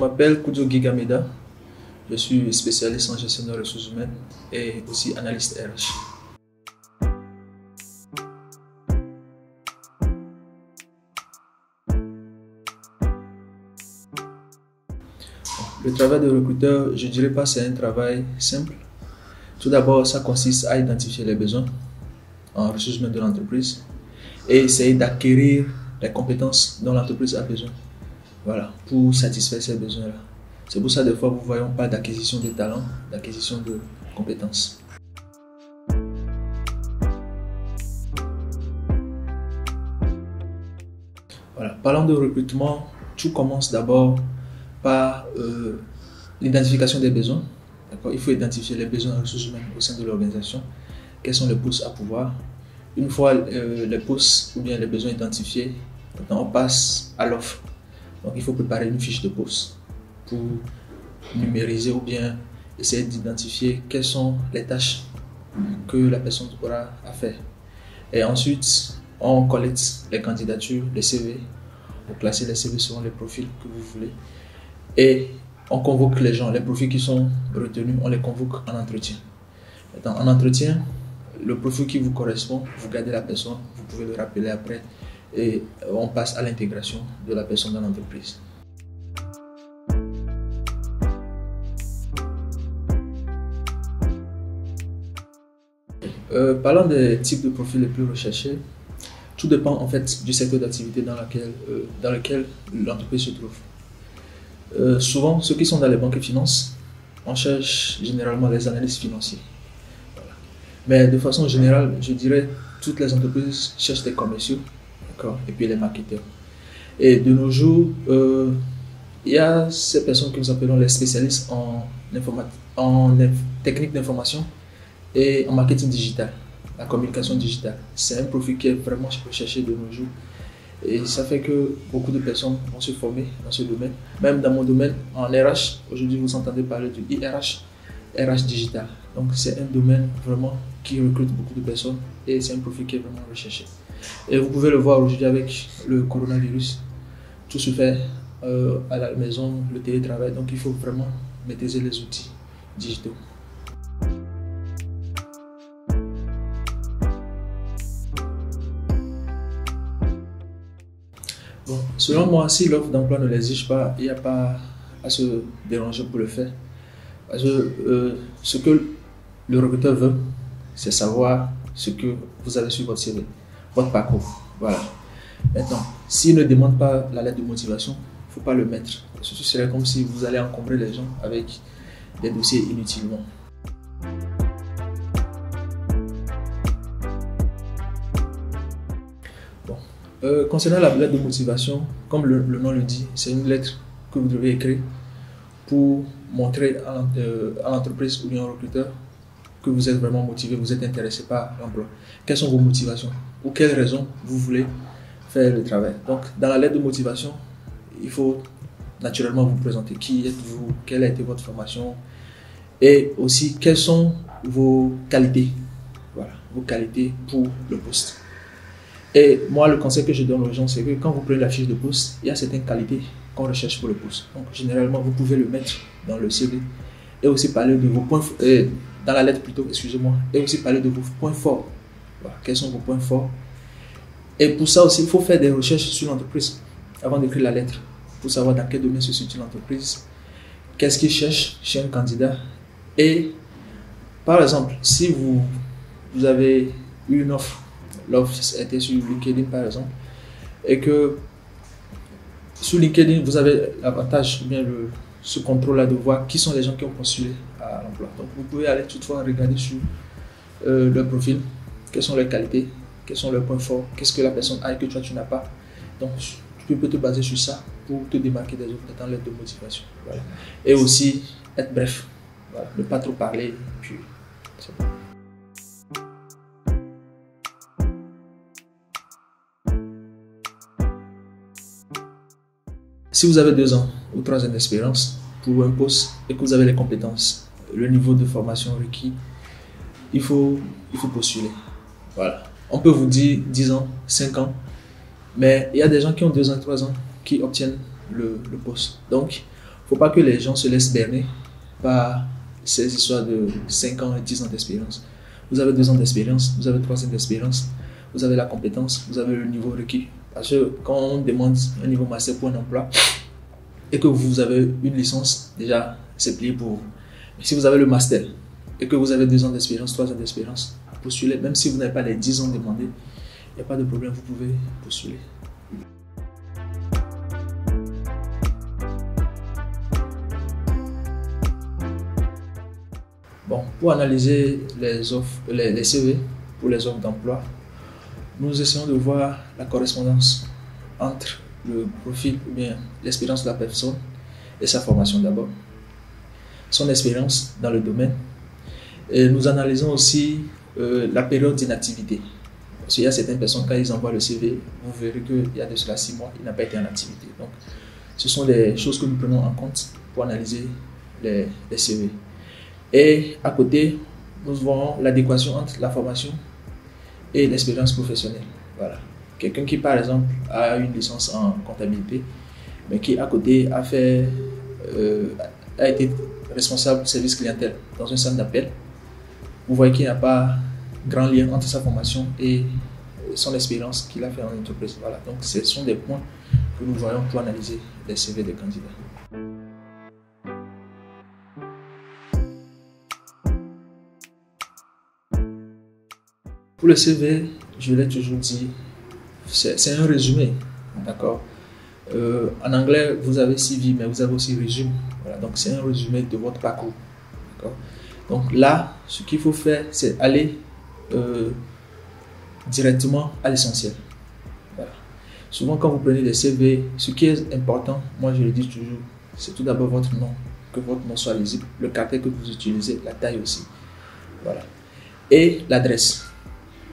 m'appelle Koudio Gigameda, je suis spécialiste en gestion des ressources humaines et aussi analyste RH. Le travail de recruteur, je ne dirais pas c'est un travail simple. Tout d'abord, ça consiste à identifier les besoins en ressources humaines de l'entreprise et essayer d'acquérir les compétences dont l'entreprise a besoin. Voilà, pour satisfaire ces besoins-là. C'est pour ça, des fois, vous ne voyez pas d'acquisition de talents, d'acquisition de compétences. Voilà. Parlant de recrutement, tout commence d'abord par l'identification des besoins. Il faut identifier les besoins en ressources humaines au sein de l'organisation. Quels sont les postes à pouvoir. Une fois les postes ou bien les besoins identifiés, on passe à l'offre. Donc il faut préparer une fiche de poste pour numériser ou bien essayer d'identifier quelles sont les tâches que la personne aura à faire. Et ensuite, on collecte les candidatures, les CV. Vous classez les CV selon les profils que vous voulez. Et on convoque les gens, les profils qui sont retenus, on les convoque en entretien. Maintenant, en entretien, le profil qui vous correspond, vous gardez la personne, vous pouvez le rappeler après et on passe à l'intégration de la personne dans l'entreprise. Parlant des types de profils les plus recherchés, tout dépend en fait du secteur d'activité dans lequel l'entreprise se trouve. Souvent, ceux qui sont dans les banques et finances, on cherche généralement les analystes financiers. Voilà. Mais de façon générale, je dirais toutes les entreprises cherchent des commerciaux, et puis les marketeurs. Et de nos jours, il y a ces personnes que nous appelons les spécialistes en technique d'information et en marketing digital, la communication digitale. C'est un profil qui est vraiment recherché de nos jours. Et ça fait que beaucoup de personnes vont se former dans ce domaine. Même dans mon domaine, en RH, aujourd'hui vous entendez parler du IRH, RH digital. Donc c'est un domaine vraiment qui recrute beaucoup de personnes et c'est un profil qui est vraiment recherché. Et vous pouvez le voir aujourd'hui avec le coronavirus. Tout se fait à la maison, le télétravail. Donc il faut vraiment maîtriser les outils digitaux. Bon, selon moi, si l'offre d'emploi ne l'exige pas, il n'y a pas à se déranger pour le faire. Parce que ce que le recruteur veut, c'est savoir ce que vous avez sur votre CV, votre parcours. Voilà. Maintenant, s'il ne demande pas la lettre de motivation, il ne faut pas le mettre. Ce serait comme si vous allez encombrer les gens avec des dossiers inutilement. Concernant la lettre de motivation, comme le nom le dit, c'est une lettre que vous devez écrire pour montrer à l'entreprise ou bien au recruteur que vous êtes vraiment motivé, vous êtes intéressé par l'emploi. Quelles sont vos motivations? Pour quelles raisons vous voulez faire le travail? Donc, dans la lettre de motivation, il faut naturellement vous présenter. Qui êtes-vous? Quelle a été votre formation? Et aussi, quelles sont vos qualités? Voilà, vos qualités pour le poste. Et moi, le conseil que je donne aux gens, c'est que quand vous prenez la fiche de poste, il y a certaines qualités qu'on recherche pour le poste. Donc, généralement, vous pouvez le mettre dans le CV et aussi parler de vos points dans la lettre plutôt, excusez-moi, et aussi parler de vos points forts. Voilà, quels sont vos points forts? Et pour ça aussi, il faut faire des recherches sur l'entreprise avant d'écrire la lettre pour savoir dans quel domaine se situe l'entreprise, qu'est-ce qu'ils cherchent chez un candidat. Et par exemple, si vous avez eu une offre, l'offre était sur LinkedIn par exemple, et que sur LinkedIn vous avez l'avantage, bien ce contrôle-là de voir qui sont les gens qui ont postulé à l'emploi. Donc vous pouvez aller toutefois regarder sur leur profil, quelles sont leurs qualités, quels sont leurs points forts, qu'est-ce que la personne a et que toi tu n'as pas. Donc tu peux te baser sur ça pour te démarquer des autres dans l'aide de motivation. Voilà. Et aussi être bref, voilà. Ne pas trop parler, puis c'est bon. Si vous avez 2 ans ou 3 ans d'expérience pour un poste et que vous avez les compétences, le niveau de formation requis, il faut postuler. Voilà. On peut vous dire 10 ans, 5 ans, mais il y a des gens qui ont 2 ans, 3 ans qui obtiennent le poste. Donc, il faut pas que les gens se laissent berner par ces histoires de 5 ans et 10 ans d'expérience. Vous avez 2 ans d'expérience, vous avez 3 ans d'expérience, vous avez la compétence, vous avez le niveau requis. Parce que quand on demande un niveau master pour un emploi et que vous avez une licence, déjà c'est plié pour vous. Mais si vous avez le master et que vous avez 2 ans d'expérience, 3 ans d'expérience, postulez. Même si vous n'avez pas les 10 ans demandés, il n'y a pas de problème, vous pouvez postuler. Bon, pour analyser les offres, les CV pour les offres d'emploi, nous essayons de voir la correspondance entre le profil ou bien l'expérience de la personne et sa formation d'abord, son expérience dans le domaine. Et nous analysons aussi la période d'inactivité. Parce qu'il y a certaines personnes, quand ils envoient le CV, vous verrez qu'il y a de cela 6 mois, il n'a pas été en activité. Donc, ce sont des choses que nous prenons en compte pour analyser les CV. Et à côté, nous voyons l'adéquation entre la formation et l'expérience professionnelle. Voilà. Quelqu'un qui, par exemple, a une licence en comptabilité, mais qui, à côté, a été responsable de service clientèle dans un centre d'appel, vous voyez qu'il n'y a pas grand lien entre sa formation et son expérience qu'il a fait en entreprise. Voilà. Donc, ce sont des points que nous voyons pour analyser les CV des candidats. Pour le CV, je l'ai toujours dit, c'est un résumé, d'accord. En anglais, vous avez CV, mais vous avez aussi résumé. Voilà, donc c'est un résumé de votre parcours, d'accord. Donc là, ce qu'il faut faire, c'est aller directement à l'essentiel. Voilà. Souvent, quand vous prenez des CV, ce qui est important, moi je le dis toujours, c'est tout d'abord votre nom, que votre nom soit lisible, le caractère que vous utilisez, la taille aussi. Voilà. Et l'adresse.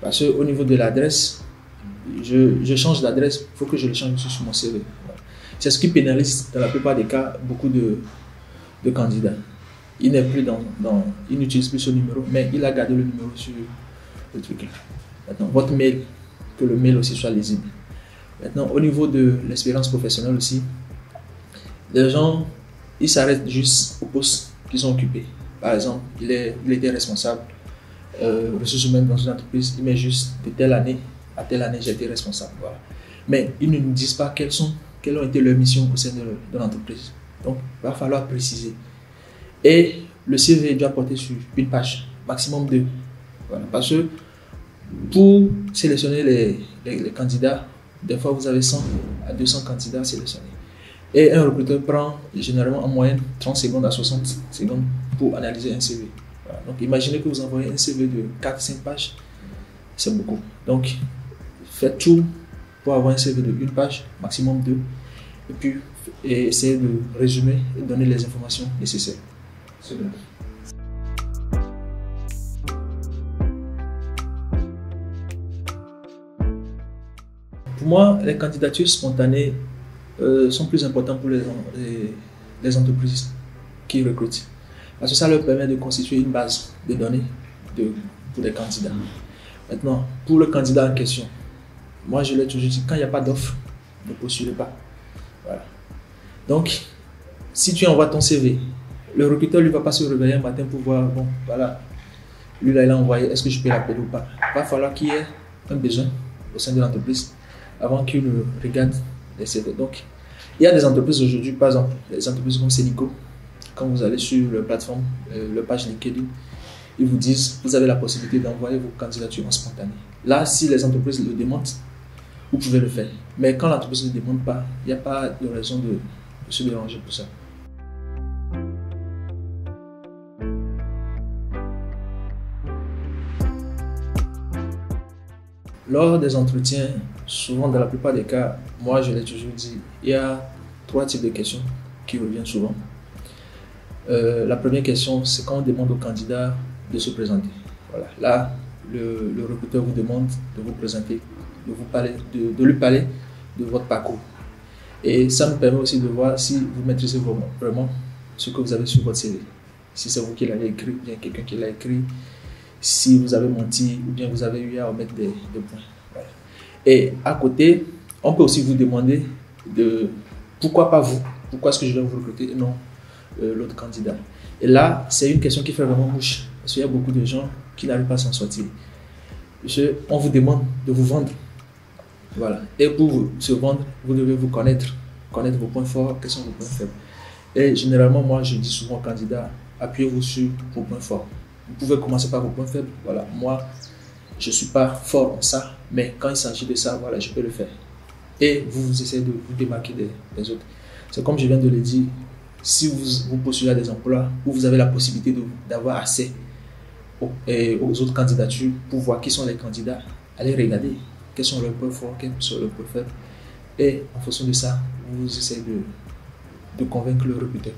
Parce qu'au niveau de l'adresse, je change d'adresse, il faut que je le change sur mon CV. Voilà. C'est ce qui pénalise dans la plupart des cas beaucoup de candidats. Il n'est plus il n'utilise plus ce numéro, mais il a gardé le numéro sur le truc là. Maintenant, votre mail, que le mail aussi soit lisible. Maintenant, au niveau de l'expérience professionnelle aussi, les gens, ils s'arrêtent juste aux postes qu'ils ont occupés. Par exemple, il était responsable ressources humaines dans une entreprise, il met juste de telle année à telle année j'ai été responsable. Voilà. Mais ils ne nous disent pas quelles ont été leurs missions au sein de l'entreprise. Donc, il va falloir préciser. Et le CV doit porter sur une page, maximum 2. Voilà. Parce que pour sélectionner les candidats, des fois vous avez 100 à 200 candidats sélectionnés. Et un recruteur prend généralement en moyenne 30 secondes à 60 secondes pour analyser un CV. Voilà. Donc imaginez que vous envoyez un CV de 4-5 pages, c'est beaucoup. Donc faites tout pour avoir un CV de 1 page, maximum 2, et puis essayez de résumer et donner les informations nécessaires. C'est bien. Pour moi, les candidatures spontanées sont plus importantes pour les entreprises qui recrutent. Parce que ça leur permet de constituer une base de données pour les candidats. Maintenant, pour le candidat en question, moi je l'ai toujours dit, quand il n'y a pas d'offre, ne postulez pas. Voilà. Donc, si tu envoies ton CV, le recruteur ne va pas se réveiller un matin pour voir, bon, voilà, lui là il a envoyé, est-ce que je peux l'appeler ou pas. Il va falloir qu'il y ait un besoin au sein de l'entreprise avant qu'il ne regarde les CV. Donc, il y a des entreprises aujourd'hui, par exemple, les entreprises comme Senico, quand vous allez sur leur plateforme, leur page LinkedIn, ils vous disent, vous avez la possibilité d'envoyer vos candidatures en spontané. Là, si les entreprises le demandent, vous pouvez le faire. Mais quand l'entreprise ne demande pas, il n'y a pas de raison de se déranger pour ça. Lors des entretiens, souvent dans la plupart des cas, moi je l'ai toujours dit, il y a 3 types de questions qui reviennent souvent. La première question, c'est quand on demande au candidat de se présenter. Voilà. Là, le recruteur vous demande de vous présenter, de lui parler de votre parcours. Et ça nous permet aussi de voir si vous maîtrisez vraiment ce que vous avez sur votre CV. Si c'est vous qui l'avez écrit, ou bien quelqu'un qui l'a écrit, si vous avez menti, ou bien vous avez eu à omettre des points. Voilà. Et à côté, on peut aussi vous demander de pourquoi pas vous, pourquoi est-ce que je dois vous recruter et non l'autre candidat. Et là, c'est une question qui fait vraiment mouche. Parce qu'il y a beaucoup de gens qui n'arrivent pas à s'en sortir. On vous demande de vous vendre. Voilà. Et pour se vendre, vous devez vous connaître vos points forts, quels sont vos points faibles. Et généralement, moi, je dis souvent aux candidats, appuyez-vous sur vos points forts. Vous pouvez commencer par vos points faibles. Voilà. Moi, je ne suis pas fort en ça, mais quand il s'agit de ça, voilà, je peux le faire. Et vous essayez de vous démarquer des autres. C'est comme je viens de le dire, si vous postulez à des emplois où vous avez la possibilité d'avoir accès aux autres candidatures pour voir qui sont les candidats, allez regarder quels sont leurs points forts, quels sont leurs points faibles. Et en fonction de ça, vous essayez de convaincre le recruteur.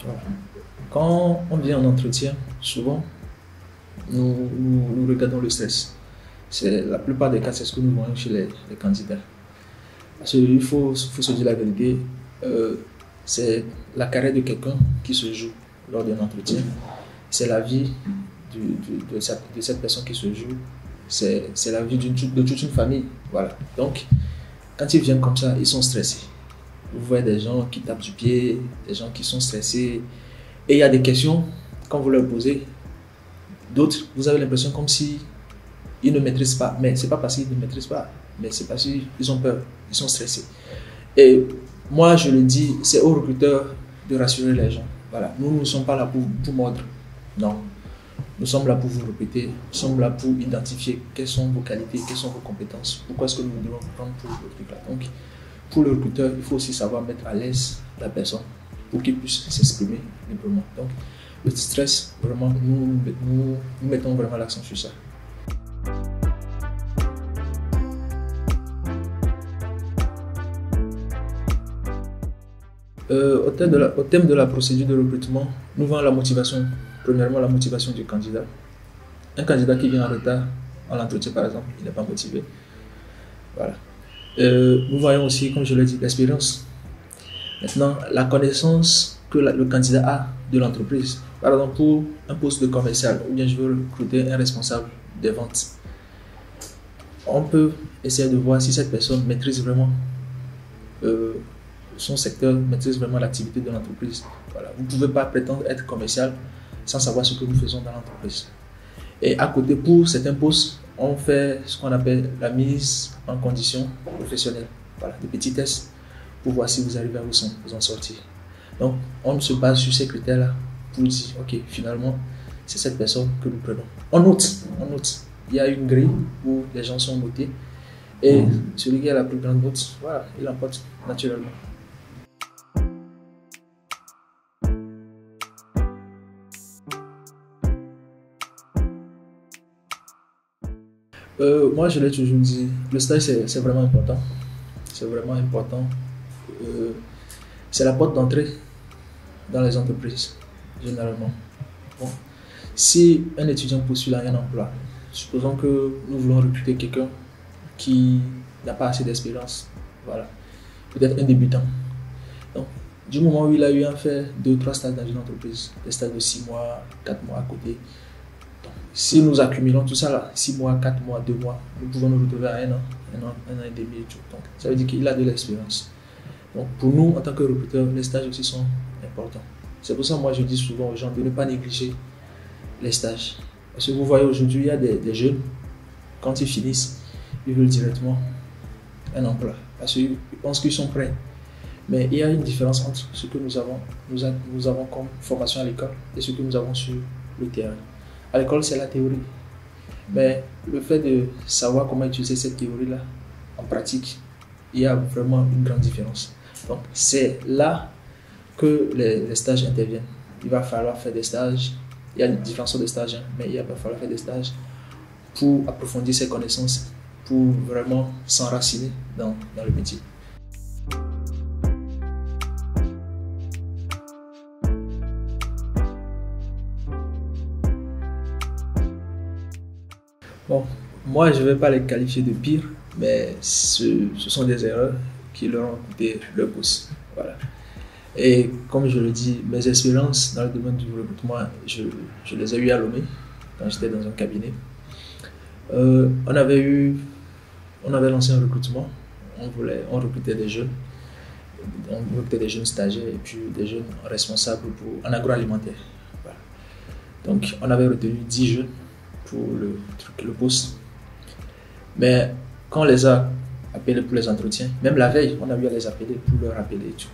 Voilà. Quand on vient en entretien, souvent, nous regardons le stress. La plupart des cas, c'est ce que nous voyons chez les candidats. Parce qu'il faut se dire la vérité, c'est la carrière de quelqu'un qui se joue lors d'un entretien. C'est la vie de cette personne qui se joue. C'est la vie de toute une famille. Voilà. Donc, quand ils viennent comme ça, ils sont stressés. Vous voyez des gens qui tapent du pied, des gens qui sont stressés. Et il y a des questions, quand vous leur posez, d'autres, vous avez l'impression comme si ils ne maîtrisent pas. Mais ce n'est pas parce qu'ils ne maîtrisent pas, mais c'est parce qu'ils ont peur, ils sont stressés. Et moi, je le dis, c'est aux recruteurs de rassurer les gens. Voilà. Nous ne sommes pas là pour mordre. Non. Nous sommes là pour vous répéter, nous sommes là pour identifier quelles sont vos qualités, quelles sont vos compétences. Pourquoi est-ce que nous devons vous prendre pour le truc là. Donc, pour le recruteur, il faut aussi savoir mettre à l'aise la personne pour qu'il puisse s'exprimer librement. Donc, le stress, vraiment, nous mettons vraiment l'accent sur ça. Au thème de la procédure de recrutement, nous voyons la motivation. Premièrement, la motivation du candidat. Un candidat qui vient en retard à l'entretien, par exemple, il n'est pas motivé. Voilà. Nous voyons aussi, comme je l'ai dit, l'expérience. Maintenant, la connaissance que le candidat a de l'entreprise. Par exemple, pour un poste de commercial, ou bien je veux recruter un responsable des ventes. On peut essayer de voir si cette personne maîtrise vraiment son secteur, maîtrise vraiment l'activité de l'entreprise. Voilà. Vous ne pouvez pas prétendre être commercial sans savoir ce que nous faisons dans l'entreprise. Et à côté, pour certains postes, on fait ce qu'on appelle la mise en condition professionnelle. Voilà, des petits tests pour voir si vous arrivez à vous en sortir. Donc, on se base sur ces critères-là pour dire, ok, finalement, c'est cette personne que nous prenons. On note. Il y a une grille où les gens sont notés et celui qui a la plus grande note, voilà, il l'emporte naturellement. Moi, je l'ai toujours dit, le stage, c'est vraiment important. C'est vraiment important. C'est la porte d'entrée dans les entreprises, généralement. Bon. Si un étudiant postule à un emploi, supposons que nous voulons recruter quelqu'un qui n'a pas assez d'expérience, voilà, peut-être un débutant. Donc, du moment où il a eu à faire 2 ou 3 stages dans une entreprise, des stages de 6 mois, 4 mois à côté, si nous accumulons tout ça là, 6 mois, 4 mois, 2 mois, nous pouvons nous retrouver à 1 an et demi et tout. Donc, ça veut dire qu'il a de l'expérience. Donc, pour nous, en tant que recruteurs, les stages aussi sont importants. C'est pour ça que moi je dis souvent aux gens de ne pas négliger les stages. Parce que vous voyez aujourd'hui, il y a des jeunes, quand ils finissent, ils veulent directement un emploi. Parce qu'ils pensent qu'ils sont prêts. Mais il y a une différence entre ce que nous avons comme formation à l'école et ce que nous avons sur le terrain. À l'école, c'est la théorie. Mais le fait de savoir comment utiliser cette théorie-là en pratique, il y a vraiment une grande différence. Donc, c'est là que les stages interviennent. Il va falloir faire des stages. Il y a une différence de stages, mais il va falloir faire des stages pour approfondir ses connaissances, pour vraiment s'enraciner dans le métier. Bon, moi, je ne vais pas les qualifier de pire, mais ce sont des erreurs qui leur ont coûté leur bourse. Voilà. Et comme je le dis, mes expériences dans le domaine du recrutement, je les ai eues à Lomé, quand j'étais dans un cabinet. On avait eu on avait lancé un recrutement. On recrutait des jeunes. On recrutait des jeunes stagiaires et puis des jeunes responsables en agroalimentaire. Voilà. Donc, on avait retenu 10 jeunes pour le poste. Mais quand on les a appelés pour les entretiens, même la veille, on a eu à les appeler pour leur rappeler et tout.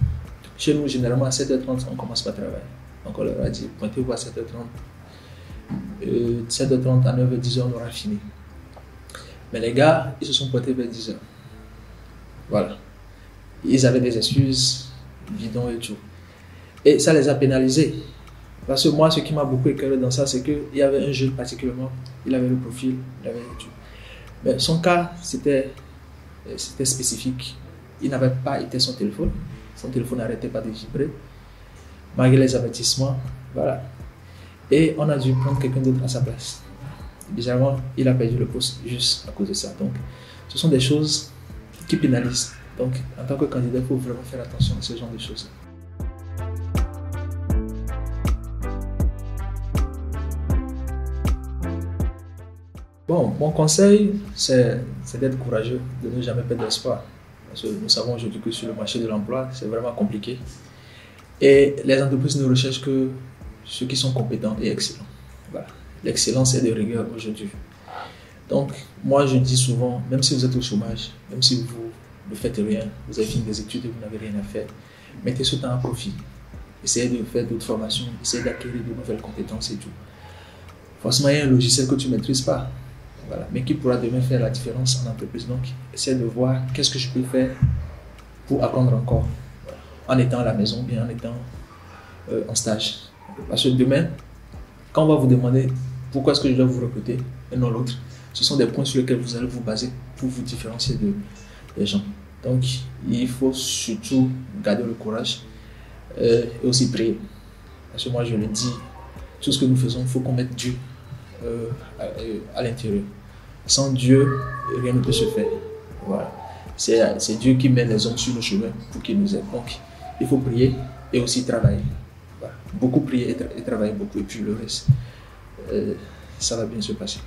Chez nous, généralement, à 7h30, on commence pas à travailler. Donc, on leur a dit, pointez-vous à 7h30. 7h30 à 9h, 10h, on aura fini. Mais les gars, ils se sont pointés vers 10h. Voilà. Ils avaient des excuses, bidons et tout. Et ça les a pénalisés. Parce que moi, ce qui m'a beaucoup éclairé dans ça, c'est qu'il y avait un jeune particulièrement, il avait le profil, il avait tout. Mais son cas, c'était spécifique. Il n'avait pas été son téléphone n'arrêtait pas de vibrer, malgré les avertissements. Voilà. Et on a dû prendre quelqu'un d'autre à sa place. Bizarrement, il a perdu le poste juste à cause de ça. Donc, ce sont des choses qui pénalisent. Donc, en tant que candidat, il faut vraiment faire attention à ce genre de choses. Bon, mon conseil, c'est d'être courageux, de ne jamais perdre espoir. Parce que nous savons aujourd'hui que sur le marché de l'emploi, c'est vraiment compliqué. Et les entreprises ne recherchent que ceux qui sont compétents et excellents. Voilà. L'excellence est de rigueur aujourd'hui. Donc, moi, je dis souvent, même si vous êtes au chômage, même si vous ne faites rien, vous avez fini des études et vous n'avez rien à faire, mettez ce temps à profit. Essayez de faire d'autres formations, essayez d'acquérir de nouvelles compétences et tout. Forcément, il y a un logiciel que tu ne maîtrises pas. Voilà, mais qui pourra demain faire la différence en entreprise. Donc, essayez de voir qu'est-ce que je peux faire pour apprendre encore, voilà, en étant à la maison, bien en étant en stage. Parce que demain, quand on va vous demander pourquoi est-ce que je dois vous recruter et non l'autre, ce sont des points sur lesquels vous allez vous baser pour vous différencier des gens. Donc, il faut surtout garder le courage et aussi prier. Parce que moi, je le dis, tout ce que nous faisons, il faut qu'on mette Dieu à l'intérieur. Sans Dieu, rien ne peut se faire. Voilà. C'est Dieu qui met les hommes sur le chemin pour qu'ils nous aident. Donc, il faut prier et aussi travailler. Voilà. Beaucoup prier et travailler beaucoup, et puis le reste, ça va bien se passer.